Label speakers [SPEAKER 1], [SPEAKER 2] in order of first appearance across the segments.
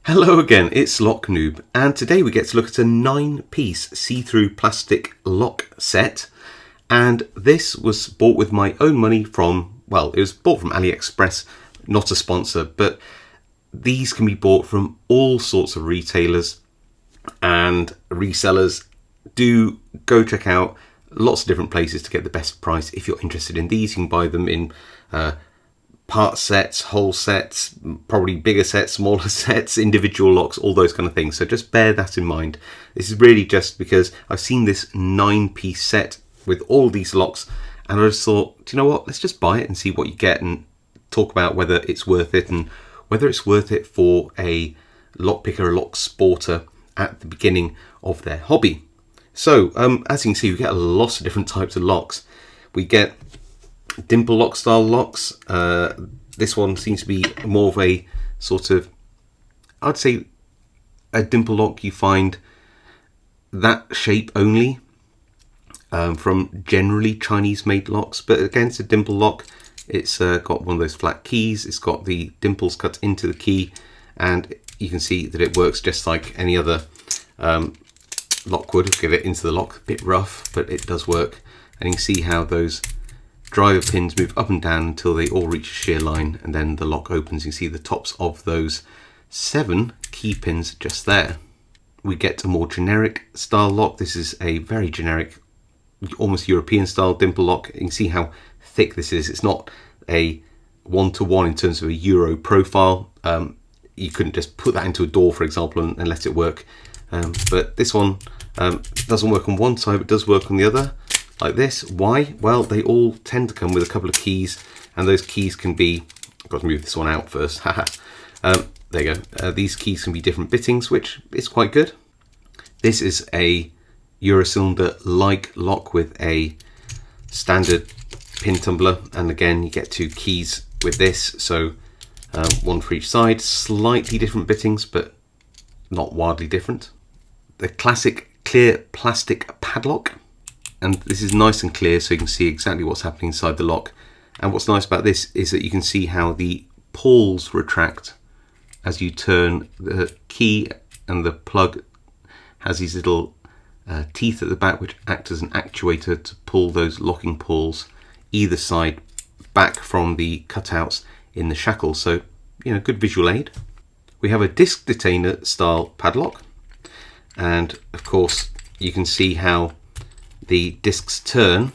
[SPEAKER 1] Hello again, it's Noob, and today we get to look at a 9-piece see-through plastic lock set. And this was bought with my own money from, well, it was bought from AliExpress, not a sponsor, but these can be bought from all sorts of retailers and resellers. Do go check out lots of different places to get the best price. If you're interested in these, you can buy them in part sets, whole sets, probably bigger sets, smaller sets, individual locks, all those kind of things. So just bear that in mind. This is really just because I've seen this 9-piece set with all these locks, and I just thought, do you know what, let's just buy it and see what you get and talk about whether it's worth it, and whether it's worth it for a lockpicker or lock sporter at the beginning of their hobby. So as you can see, we get lots of different types of locks. We get dimple lock style locks. This one seems to be more of a sort of, I'd say a dimple lock you find that shape only from generally Chinese made locks, but again, it's a dimple lock. It's got one of those flat keys, it's got the dimples cut into the key, and you can see that it works just like any other lock would. Get it into the lock, a bit rough, but it does work. And you can see how those driver pins move up and down until they all reach a shear line, and then the lock opens. You can see the tops of those 7 key pins just there. We get a more generic style lock. This is a very generic, almost European style dimple lock. You can see how thick this is. It's not a one-to-one in terms of a Euro profile. You couldn't just put that into a door, for example, and let it work. But this one doesn't work on one side, but does work on the other, like this. Why? Well, they all tend to come with a couple of keys, and those keys can be, I've got to move this one out first. There you go. These keys can be different bittings, which is quite good. This is a Eurocylinder-like lock with a standard pin tumbler, and again, you get 2 keys with this, so one for each side. Slightly different bittings, but not wildly different. The classic clear plastic padlock, and this is nice and clear, so you can see exactly what's happening inside the lock. And what's nice about this is that you can see how the pawls retract as you turn the key, and the plug has these little teeth at the back which act as an actuator to pull those locking pawls either side back from the cutouts in the shackle. So, you know, good visual aid. We have a disc detainer style padlock, and of course you can see how the discs turn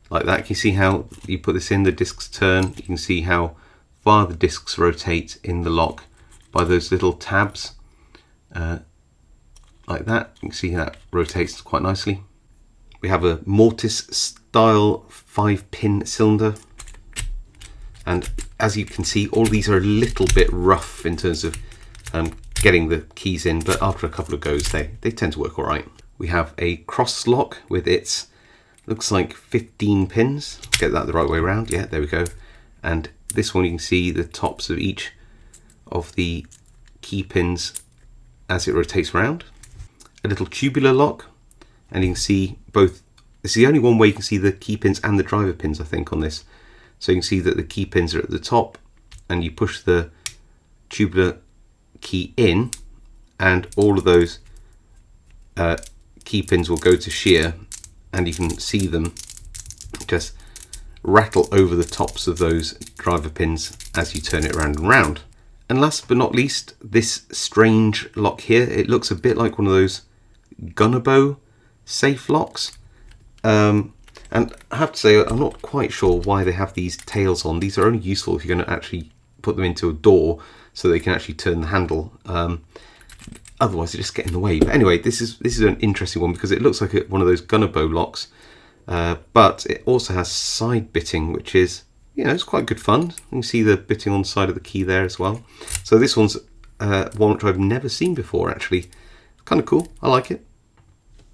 [SPEAKER 1] like that. You see how you put this in, the discs turn. You can see how far the discs rotate in the lock by those little tabs like that. You can see how that rotates quite nicely. We have a mortise style 5-pin cylinder, and as you can see, all these are a little bit rough in terms of getting the keys in, but after a couple of goes they tend to work all right. We have a cross lock with its, looks like 15 pins. Get that the right way around. Yeah, there we go. And this one, you can see the tops of each of the key pins as it rotates around. A little tubular lock, and you can see both. This is the only one way you can see the key pins and the driver pins, I think, on this. So you can see that the key pins are at the top, and you push the tubular key in, and all of those key pins will go to shear, and you can see them just rattle over the tops of those driver pins as you turn it around and round. And last but not least, this strange lock here. It looks a bit like one of those Gunnerbow safe locks. And I have to say, I'm not quite sure why they have these tails on. These are only useful if you're going to actually put them into a door so they can actually turn the handle. Otherwise, they just get in the way. But anyway, this is an interesting one because it looks like one of those Gunnerbow locks, but it also has side bitting, which is, you know, it's quite good fun. You can see the bitting on the side of the key there as well. So this one's one which I've never seen before, actually. Kind of cool. I like it.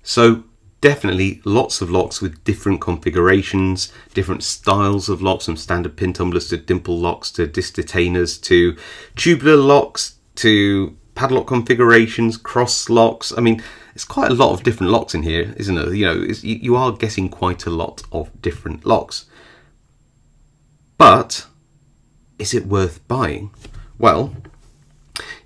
[SPEAKER 1] So definitely lots of locks with different configurations, different styles of locks, from standard pin tumblers to dimple locks to disc detainers to tubular locks to padlock configurations, cross locks. I mean, it's quite a lot of different locks in here, isn't it? You know, you are getting quite a lot of different locks. But is it worth buying? Well,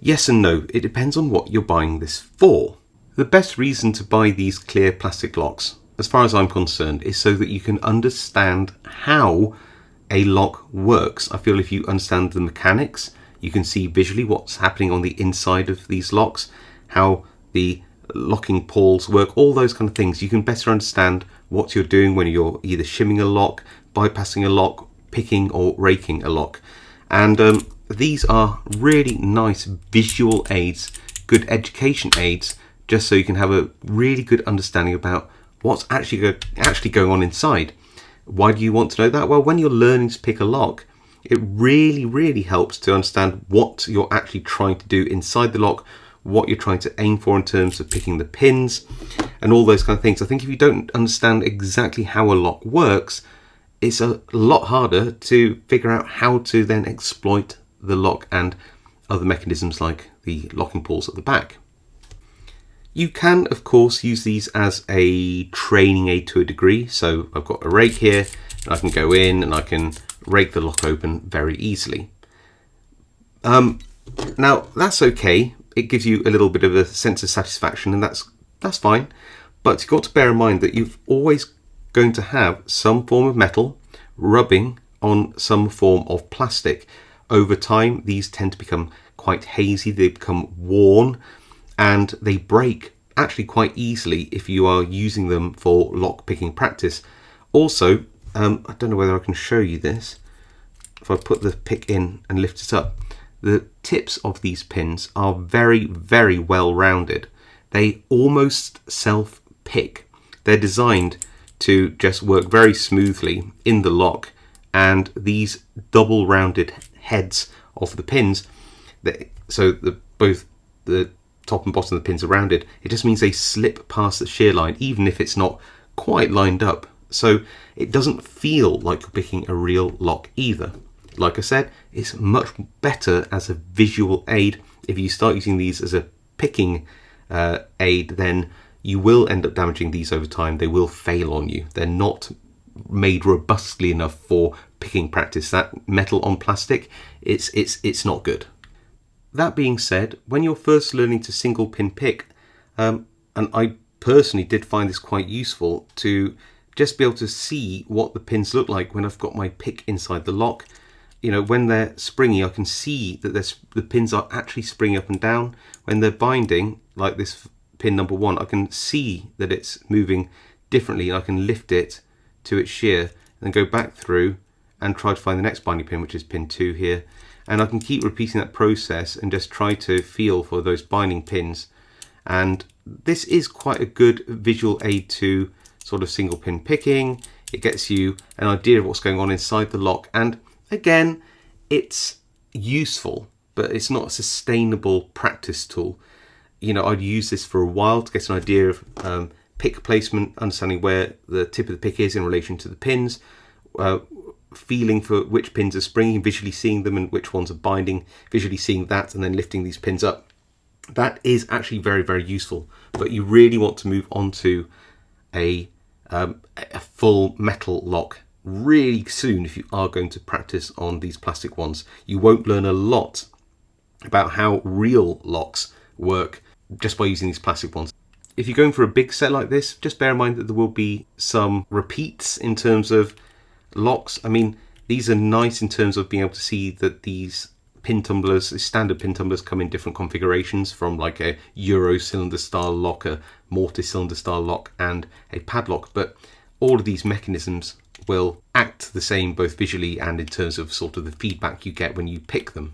[SPEAKER 1] Yes and no, it depends on what you're buying this for. The best reason to buy these clear plastic locks, as far as I'm concerned, is so that you can understand how a lock works. I feel if you understand the mechanics, you can see visually what's happening on the inside of these locks, how the locking pawls work, all those kind of things. You can better understand what you're doing when you're either shimming a lock, bypassing a lock, picking or raking a lock. And these are really nice visual aids, good education aids, just so you can have a really good understanding about what's actually going on inside. Why do you want to know that? Well, when you're learning to pick a lock, it really helps to understand what you're actually trying to do inside the lock, what you're trying to aim for in terms of picking the pins and all those kind of things. I think if you don't understand exactly how a lock works, it's a lot harder to figure out how to then exploit the lock and other mechanisms like the locking pawls at the back. You can, of course, use these as a training aid to a degree. So I've got a rake here, and I can go in and I can rake the lock open very easily. Now, that's okay. It gives you a little bit of a sense of satisfaction, and that's fine. But you've got to bear in mind that you've always going to have some form of metal rubbing on some form of plastic. Over time, these tend to become quite hazy, they become worn, and they break actually quite easily if you are using them for lock picking practice. Also, I don't know whether I can show you this. If I put the pick in and lift it up, the tips of these pins are very well rounded. They almost self-pick. They're designed to just work very smoothly in the lock, and these double rounded heads of the pins, both the top and bottom of the pins are rounded. It just means they slip past the shear line even if it's not quite lined up, so it doesn't feel like you're picking a real lock either. Like I said, it's much better as a visual aid. If you start using these as a picking aid, then you will end up damaging these over time. They will fail on you. They're not made robustly enough for picking practice. That metal on plastic, it's not good. That being said, when you're first learning to single pin pick, and I personally did find this quite useful to just be able to see what the pins look like when I've got my pick inside the lock. You know, when they're springy, I can see that the pins are actually springing up and down. When they're binding, like this pin number 1, I can see that it's moving differently, and I can lift it to its shear and then go back through and try to find the next binding pin, which is pin 2 here. And I can keep repeating that process and just try to feel for those binding pins. And this is quite a good visual aid to sort of single pin picking. It gets you an idea of what's going on inside the lock, and again, it's useful, but it's not a sustainable practice tool. You know, I'd use this for a while to get an idea of pick placement, understanding where the tip of the pick is in relation to the pins, feeling for which pins are springing, visually seeing them, and which ones are binding, visually seeing that, and then lifting these pins up. That is actually very useful, but you really want to move on to a full metal lock really soon if you are going to practice on these plastic ones. You won't learn a lot about how real locks work just by using these plastic ones. If you're going for a big set like this, just bear in mind that there will be some repeats in terms of locks. I mean, these are nice in terms of being able to see that these pin tumblers, standard pin tumblers, come in different configurations, from like a Euro cylinder style lock, a mortise cylinder style lock, and a padlock. But all of these mechanisms will act the same both visually and in terms of sort of the feedback you get when you pick them.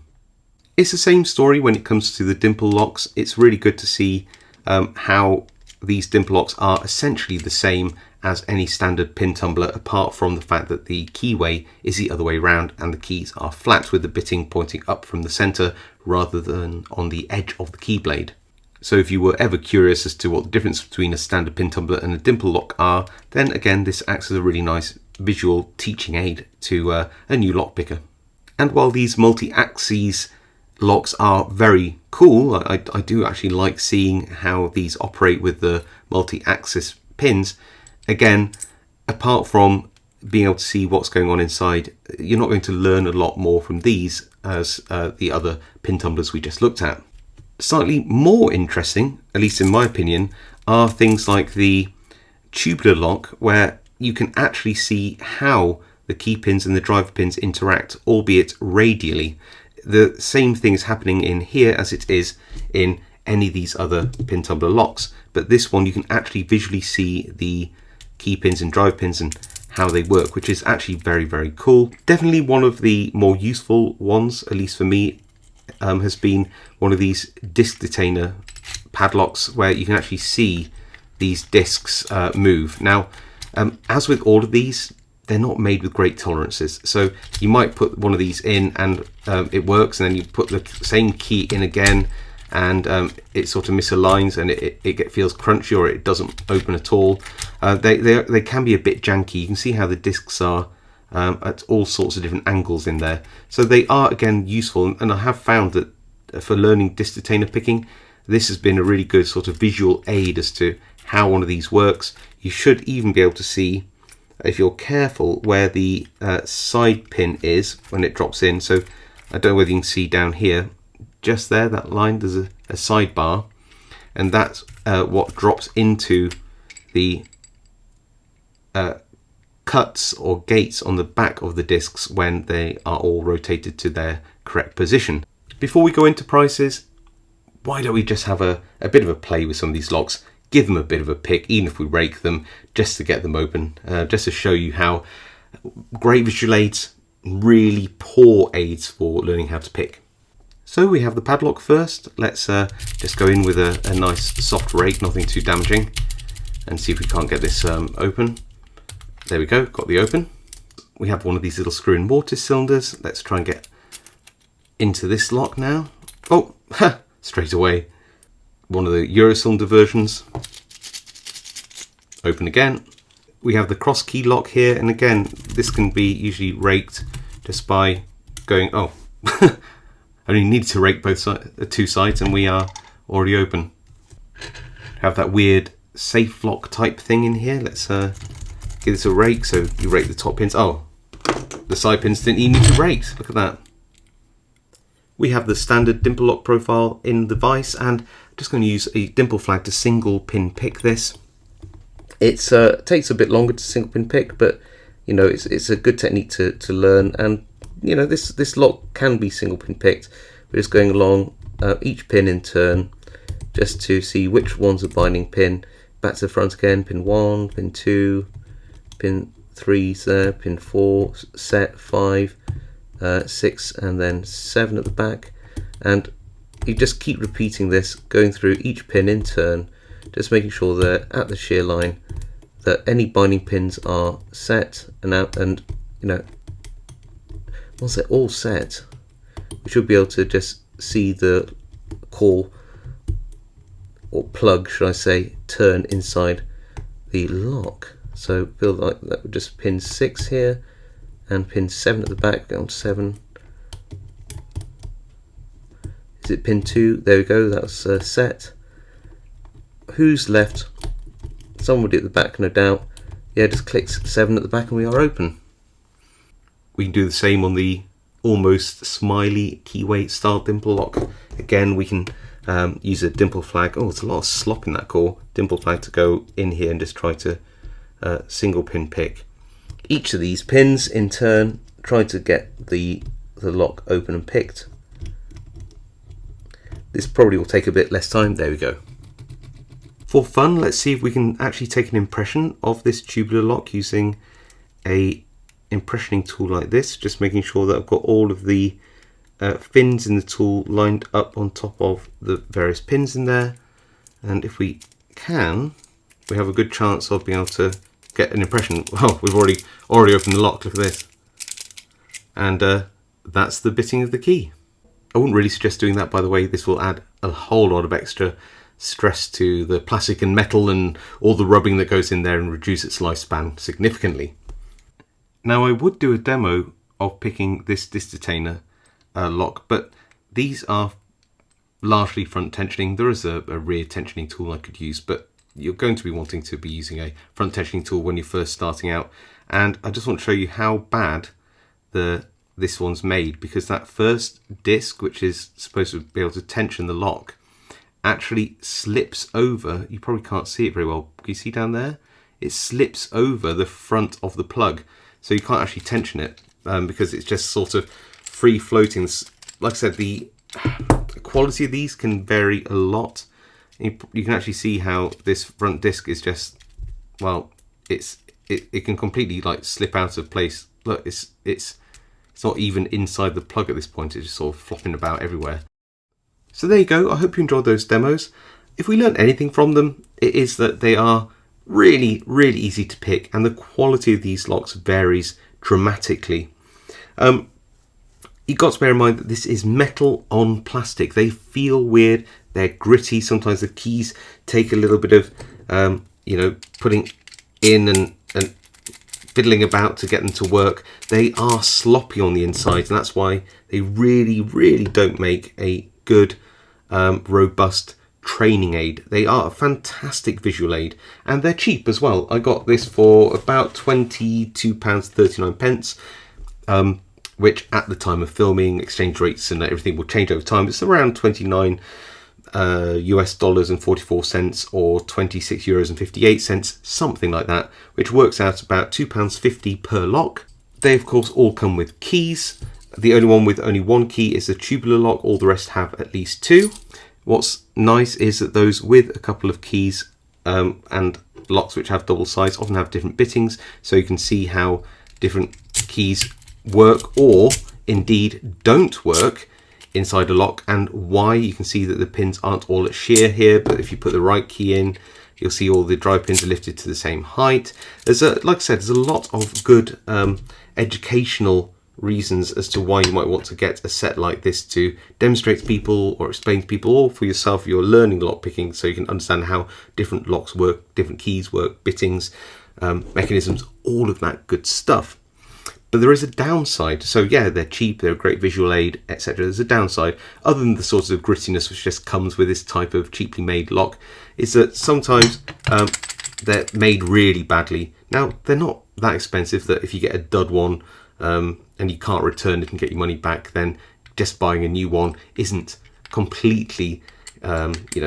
[SPEAKER 1] It's the same story when it comes to the dimple locks. It's really good to see how these dimple locks are essentially the same as any standard pin tumbler, apart from the fact that the keyway is the other way around and the keys are flat with the bitting pointing up from the center rather than on the edge of the key blade. So if you were ever curious as to what the difference between a standard pin tumbler and a dimple lock are, then again this acts as a really nice visual teaching aid to a new lock picker. And while these multi-axis locks are very cool, I do actually like seeing how these operate with the multi-axis pins. Again, apart from being able to see what's going on inside, you're not going to learn a lot more from these as the other pin tumblers we just looked at. Slightly more interesting, at least in my opinion, are things like the tubular lock, where you can actually see how the key pins and the driver pins interact, albeit radially. The same thing is happening in here as it is in any of these other pin tumbler locks, but this one you can actually visually see the key pins and drive pins and how they work, which is actually very, very cool. Definitely one of the more useful ones, at least for me, has been one of these disc detainer padlocks, where you can actually see these discs move. Now, as with all of these, they're not made with great tolerances, so you might put one of these in and it works, and then you put the same key in again and it sort of misaligns and it feels crunchy, or it doesn't open at all. They can be a bit janky. You can see how the discs are at all sorts of different angles in there, so they are again useful, and I have found that for learning disc detainer picking, this has been a really good sort of visual aid as to how one of these works. You should even be able to see, if you're careful, where the side pin is when it drops in. So I don't know whether you can see down here, just there, that line, there's a sidebar, and that's what drops into the cuts or gates on the back of the discs when they are all rotated to their correct position. Before we go into prices, why don't we just have a bit of a play with some of these locks, give them a bit of a pick, even if we rake them, just to get them open, just to show you how great visual aids, really poor aids for learning how to pick. So we have the padlock first. Let's just go in with a nice soft rake, nothing too damaging, and see if we can't get this open. There we go, got the open. We have one of these little screw and mortise cylinders. Let's try and get into this lock now. Oh, straight away. One of the Euro cylinder versions. Open again. We have the cross key lock here, and again, this can be usually raked just by going, oh, only needed to rake both two sides and we are already open. Have that weird safe lock type thing in here. Let's give this a rake. So you rake the top pins. Oh, the side pins didn't even need to rake. Look at that. We have the standard dimple lock profile in the vise, and I'm just going to use a dimple flag to single pin pick this. It takes a bit longer to single pin pick, but you know, it's a good technique to learn, and you know, this lock can be single pin picked. We're just going along each pin in turn just to see which one's a binding pin. Back to the front again, pin 1, pin 2, pin 3 there, pin 4, set 5, 6 and then 7 at the back, and you just keep repeating this, going through each pin in turn, just making sure they're at the shear line, that any binding pins are set and out, and you know, once they're all set, we should be able to just see the core, or plug should I say, turn inside the lock. So feel like that would just pin 6 here and pin 7 at the back, go on 7. Is it pin 2? There we go, that's set. Who's left? Somebody at the back, no doubt. Yeah, just clicks 7 at the back and we are open. We can do the same on the almost smiley keyway style dimple lock. Again, we can use a dimple flag. Oh, it's a lot of slop in that core. Dimple flag to go in here and just try to single pin pick each of these pins in turn, try to get the lock open and picked. This probably will take a bit less time. There we go. For fun, let's see if we can actually take an impression of this tubular lock using a impressioning tool like this, just making sure that I've got all of the fins in the tool lined up on top of the various pins in there, and if we can, we have a good chance of being able to get an impression. Well, we've already opened the lock, look at this, and that's the bitting of the key. I wouldn't really suggest doing that, by the way. This will add a whole lot of extra stress to the plastic and metal and all the rubbing that goes in there, and reduce its lifespan significantly. Now, I would do a demo of picking this disc detainer lock, but these are largely front tensioning. There is a rear tensioning tool I could use, but you're going to be wanting to be using a front tensioning tool when you're first starting out. And I just want to show you how bad this one's made, because that first disc, which is supposed to be able to tension the lock, actually slips over. You probably can't see it very well. Can you see down there? It slips over the front of the plug, so you can't actually tension it because it's just sort of free floating. Like I said, the quality of these can vary a lot. You can actually see how this front disc is just, well, it can completely like slip out of place. Look, it's not even inside the plug at this point. It's just sort of flopping about everywhere. So there you go. I hope you enjoyed those demos. If we learned anything from them, it is that they are really, really easy to pick, and the quality of these locks varies dramatically. You've got to bear in mind that this is metal on plastic. They feel weird. They're gritty. Sometimes the keys take a little bit of, putting in and fiddling about to get them to work. They are sloppy on the inside, and that's why they really, really don't make a good, robust training aid. They are a fantastic visual aid, and they're cheap as well. I got this for about £22.39, which at the time of filming, exchange rates and everything will change over time. It's around 29 US dollars and 44 cents, or 26 euros and 58 cents, something like that, which works out about £2.50 per lock. They of course all come with keys. The only one with only one key is the tubular lock. All the rest have at least two. What's nice is that those with a couple of keys and locks which have double sides often have different bittings, so you can see how different keys work or indeed don't work inside a lock, and why. You can see that the pins aren't all at shear here, but if you put the right key in, you'll see all the drive pins are lifted to the same height. Like I said, there's a lot of good educational reasons as to why you might want to get a set like this to demonstrate to people or explain to people, or for yourself, you're learning lockpicking, so you can understand how different locks work, different keys work, bittings, mechanisms, all of that good stuff. But there is a downside. So yeah, they're cheap, they're a great visual aid, etc. There's a downside, other than the sort of grittiness which just comes with this type of cheaply made lock, is that sometimes they're made really badly. Now, they're not that expensive that if you get a dud one and you can't return it and get your money back, then just buying a new one isn't completely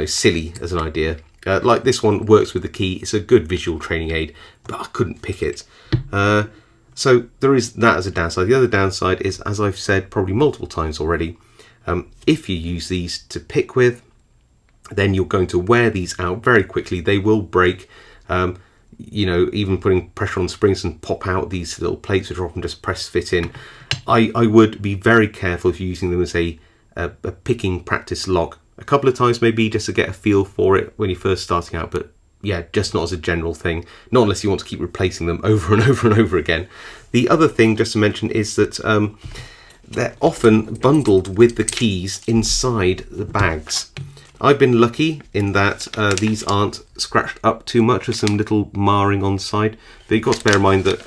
[SPEAKER 1] silly as an idea. Like this one works with the key. It's a good visual training aid, but I couldn't pick it. So there is that as a downside. The other downside is, as I've said probably multiple times already, if you use these to pick with, then you're going to wear these out very quickly. They will break. Even putting pressure on springs and pop out these little plates, which are often just press fit in. I would be very careful if you're using them as a picking practice lock. A couple of times maybe, just to get a feel for it when you're first starting out, but yeah, just not as a general thing, not unless you want to keep replacing them over and over and over again. The other thing just to mention is that they're often bundled with the keys inside the bags. I've been lucky in that these aren't scratched up too much with some little marring on the side, but you've got to bear in mind that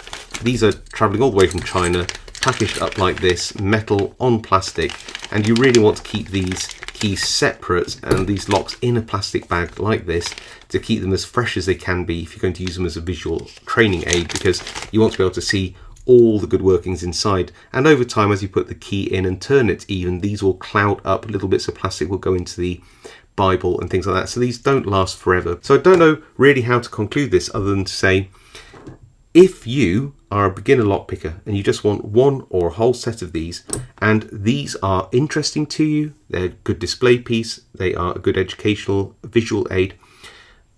[SPEAKER 1] these are travelling all the way from China, packaged up like this, metal on plastic, and you really want to keep these keys separate and these locks in a plastic bag like this to keep them as fresh as they can be if you're going to use them as a visual training aid, because you want to be able to see all the good workings inside. And over time, as you put the key in and turn it even, these will cloud up, little bits of plastic will go into the Bible and things like that, so these don't last forever. So I don't know really how to conclude this other than to say, if you are a beginner lockpicker and you just want one or a whole set of these, and these are interesting to you, they're a good display piece, they are a good educational visual aid,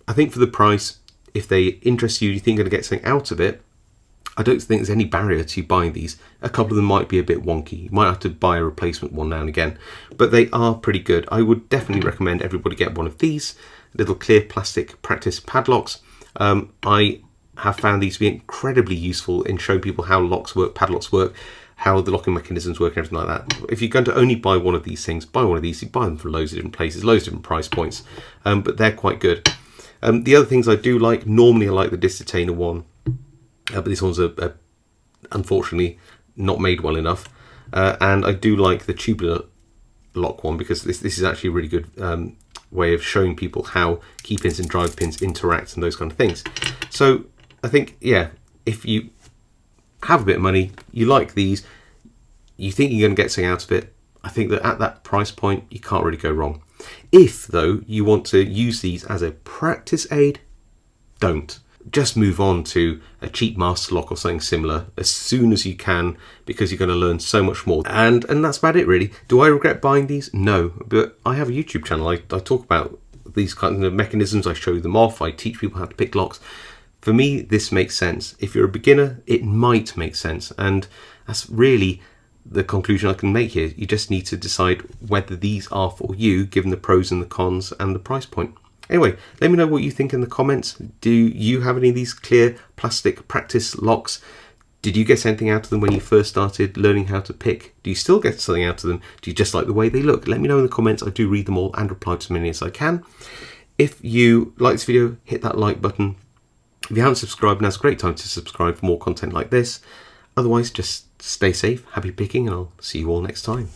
[SPEAKER 1] I think for the price, if they interest you, you think you're going to get something out of it, I don't think there's any barrier to buying these. A couple of them might be a bit wonky. You might have to buy a replacement one now and again, but they are pretty good. I would definitely recommend everybody get one of these little clear plastic practice padlocks. I have found these to be incredibly useful in showing people how locks work, padlocks work, how the locking mechanisms work, and everything like that. If you're going to only buy one of these things, buy one of these. You buy them from loads of different places, loads of different price points, but they're quite good. The other things I do like, normally I like the disc detainer one, but this one's unfortunately not made well enough. And I do like the tubular lock one, because this is actually a really good way of showing people how key pins and drive pins interact and those kind of things. So I think, yeah, if you have a bit of money, you like these, you think you're going to get something out of it, I think that at that price point, you can't really go wrong. If, though, you want to use these as a practice aid, don't. Just move on to a cheap master lock or something similar as soon as you can, because you're going to learn so much more. And that's about it, really. Do I regret buying these? No, but I have a YouTube channel. I talk about these kinds of mechanisms. I show them off. I teach people how to pick locks. For me, this makes sense. If you're a beginner, it might make sense. And that's really the conclusion I can make here. You just need to decide whether these are for you, given the pros and the cons and the price point. Anyway, let me know what you think in the comments. Do you have any of these clear plastic practice locks? Did you get anything out of them when you first started learning how to pick? Do you still get something out of them? Do you just like the way they look? Let me know in the comments. I do read them all and reply to as many as I can. If you like this video, hit that like button. If you haven't subscribed, now's a great time to subscribe for more content like this. Otherwise, just stay safe, happy picking, and I'll see you all next time.